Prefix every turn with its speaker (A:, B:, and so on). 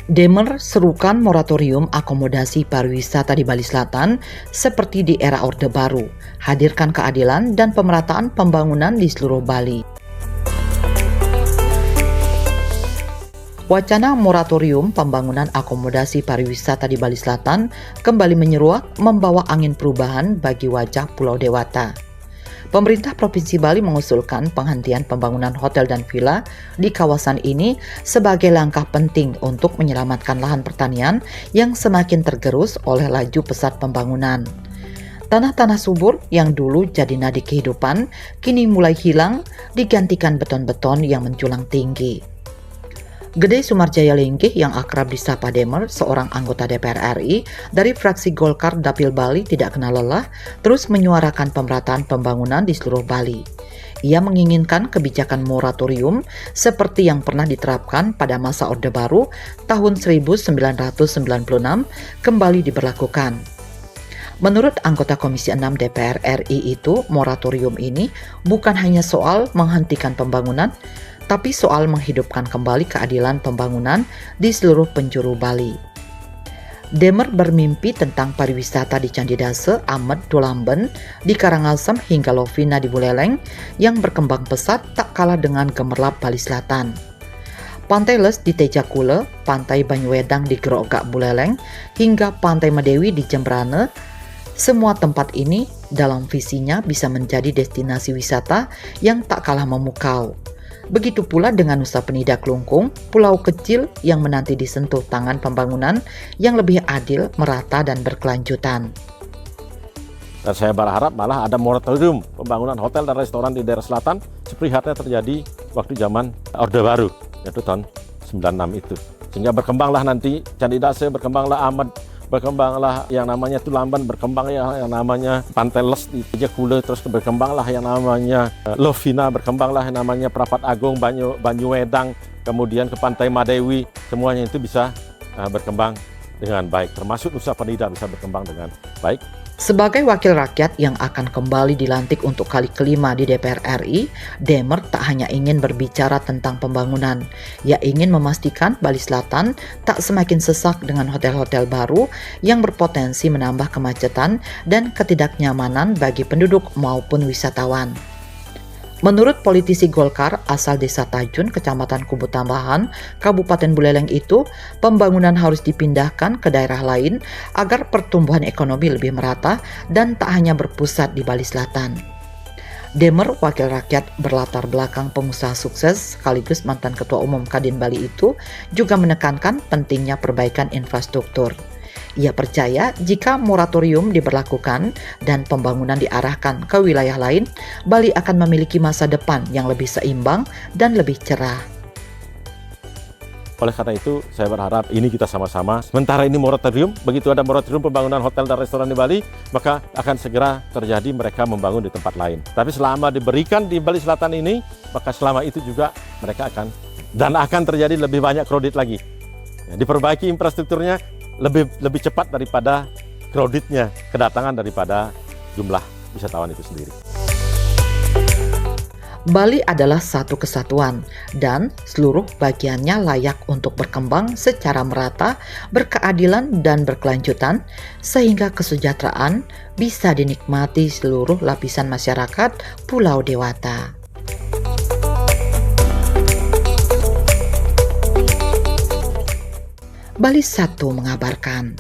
A: Demer serukan moratorium akomodasi pariwisata di Bali Selatan seperti di era Orde Baru, hadirkan keadilan dan pemerataan pembangunan di seluruh Bali. Wacana moratorium pembangunan akomodasi pariwisata di Bali Selatan kembali menyeruak membawa angin perubahan bagi wajah Pulau Dewata. Pemerintah Provinsi Bali mengusulkan penghentian pembangunan hotel dan villa di kawasan ini sebagai langkah penting untuk menyelamatkan lahan pertanian yang semakin tergerus oleh laju pesat pembangunan. Tanah-tanah subur yang dulu jadi nadi kehidupan kini mulai hilang digantikan beton-beton yang menjulang tinggi. Gede Sumarjaya Linggih yang akrab disapa Demer, seorang anggota DPR RI dari fraksi Golkar Dapil Bali tidak kenal lelah terus menyuarakan pemerataan pembangunan di seluruh Bali. Ia menginginkan kebijakan moratorium seperti yang pernah diterapkan pada masa Orde Baru tahun 1996 kembali diberlakukan. Menurut anggota Komisi 6 DPR RI itu, moratorium ini bukan hanya soal menghentikan pembangunan, tapi soal menghidupkan kembali keadilan pembangunan di seluruh penjuru Bali. Demer bermimpi tentang pariwisata di Candi Dase, Amet, Tulamben, di Karangasem hingga Lovina di Buleleng yang berkembang pesat tak kalah dengan gemerlap Bali Selatan. Pantai Les di Tejakule, Pantai Banyuwedang di Gerogak Buleleng, hingga Pantai Medewi di Jembrane, semua tempat ini dalam visinya bisa menjadi destinasi wisata yang tak kalah memukau. Begitu pula dengan Nusa Penida Klungkung, pulau kecil yang menanti disentuh tangan pembangunan yang lebih adil, merata, dan berkelanjutan.
B: Dan saya berharap malah ada moratorium pembangunan hotel dan restoran di daerah selatan seperti halnya terjadi waktu zaman Orde Baru, yaitu tahun 96 itu. Sehingga berkembanglah nanti Candi Dase, berkembanglah Amet, berkembanglah yang namanya Tulamben, berkembanglah yang namanya Pantai Les di Tejakule, terus berkembanglah yang namanya Lovina, berkembanglah yang namanya Prapat Agung, Banyuwedang, kemudian ke Pantai Madewi, semuanya itu bisa berkembang dengan baik, termasuk Nusa Penida bisa berkembang dengan baik.
A: Sebagai wakil rakyat yang akan kembali dilantik untuk kali kelima di DPR RI, Demer tak hanya ingin berbicara tentang pembangunan. Ia ingin memastikan Bali Selatan tak semakin sesak dengan hotel-hotel baru yang berpotensi menambah kemacetan dan ketidaknyamanan bagi penduduk maupun wisatawan. Menurut politisi Golkar asal Desa Tajun, Kecamatan Kubu Tambahan, Kabupaten Buleleng itu, pembangunan harus dipindahkan ke daerah lain agar pertumbuhan ekonomi lebih merata dan tak hanya berpusat di Bali Selatan. Demer, wakil rakyat berlatar belakang pengusaha sukses sekaligus mantan Ketua Umum Kadin Bali itu, juga menekankan pentingnya perbaikan infrastruktur. Ia percaya jika moratorium diberlakukan dan pembangunan diarahkan ke wilayah lain, Bali akan memiliki masa depan yang lebih seimbang dan lebih cerah.
B: Oleh karena itu, saya berharap ini kita sama-sama, sementara ini moratorium, begitu ada moratorium pembangunan hotel dan restoran di Bali, maka akan segera terjadi mereka membangun di tempat lain. Tapi selama diberikan di Bali Selatan ini, maka selama itu juga mereka akan terjadi lebih banyak kredit lagi. Ya, diperbaiki infrastrukturnya, lebih cepat daripada kreditnya, kedatangan daripada jumlah wisatawan itu sendiri.
A: Bali adalah satu kesatuan dan seluruh bagiannya layak untuk berkembang secara merata, berkeadilan dan berkelanjutan sehingga kesejahteraan bisa dinikmati seluruh lapisan masyarakat Pulau Dewata. Bali 1 mengabarkan.